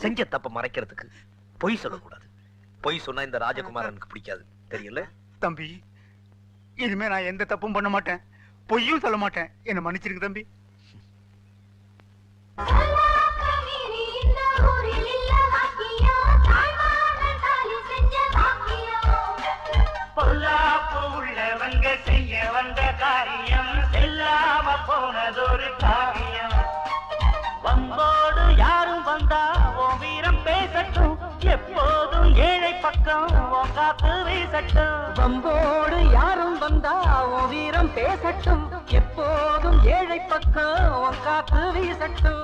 செஞ்ச தப்ப மறைக்கிறதுக்கு பொய் சொல்லக்கூடாது. பொய் சொன்னா இந்த ராஜகுமாரனுக்கு பிடிக்காது, தெரியல? தம்பி, இனிமே நான் எந்த தப்பும் பண்ண மாட்டேன், பொய்யும் சொல்ல மாட்டேன். என்ன மன்னிச்சிருங்க தம்பி. பொல்லாப்பு உள்ளவங்க செய்ய வந்த காரியம் செல்லாம போனதொரு காரியம். வம்போடு யாரும் வந்தா உன் வீரம் பேசட்டும், எப்போதும் ஏழை பக்கம் உன் காத்து வீசட்டும். வம்போடு யாரும் வந்தா உன் வீரம் பேசட்டும், எப்போதும் ஏழை பக்கம் உன் காத்து வீசட்டும்.